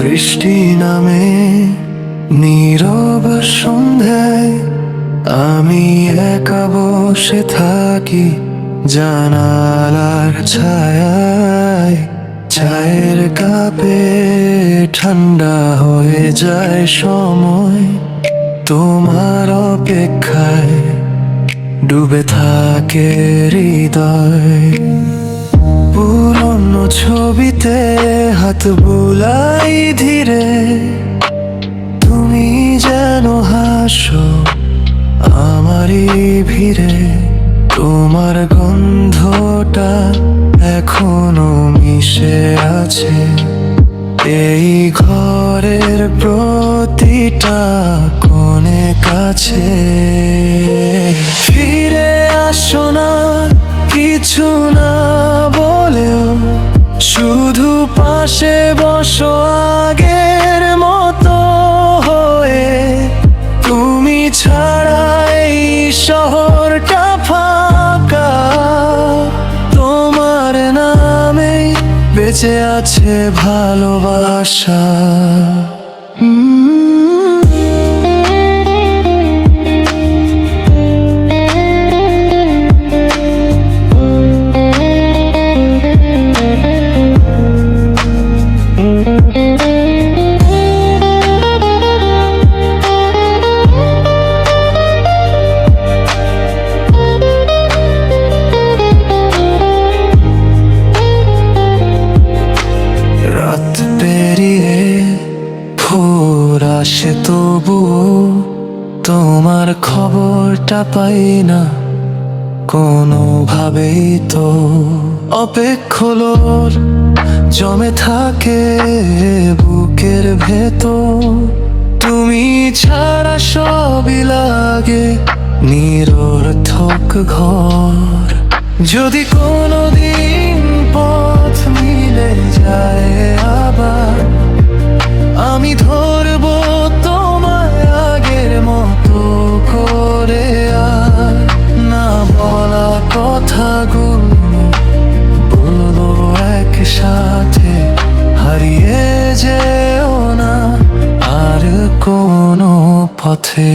বৃষ্টি নামে নীরব সন্ধ্যায় আমি একা বসে থাকি জানালার ছায়ায়। চায়ের কাপে ঠান্ডা হয়ে যায় সময়, তোমার অপেক্ষায় ডুবে থাকে হৃদয়। পুরনো ছবিতে হাত বুলাই ধীরে, তুমি যেন হাসো আমারই ভিড়ে। তোমার গন্ধটা এখনো মিশে আছে এই ঘরের প্রতিটা কোণে কাছে। ফিরে আসো না কিছু না বলেও, শুধু পাশে বসো আগের মতো হয়ে। তুমি ছাড়া এই শহরটা ফাঁকা, তোমার নামে বেঁচে আছে ভালোবাসা। রাত পেরিয়ে ভোর আসে তবুও তোমার খবরটা পাই না কোনোভাবেই তো। অপেক্ষলোর জমে থাকে বুকের ভেতর, তুমি ছাড়া সবই লাগে নিরর্থক ঘর। যদি কোনোদিন পথ মিলে যায় আবার, আমি ধরবো তোমায় আগের মতো করে। আর না বলা কথাগুলো বলবো একসাথে, হারিয়ে যেও না আর কোনো পথে।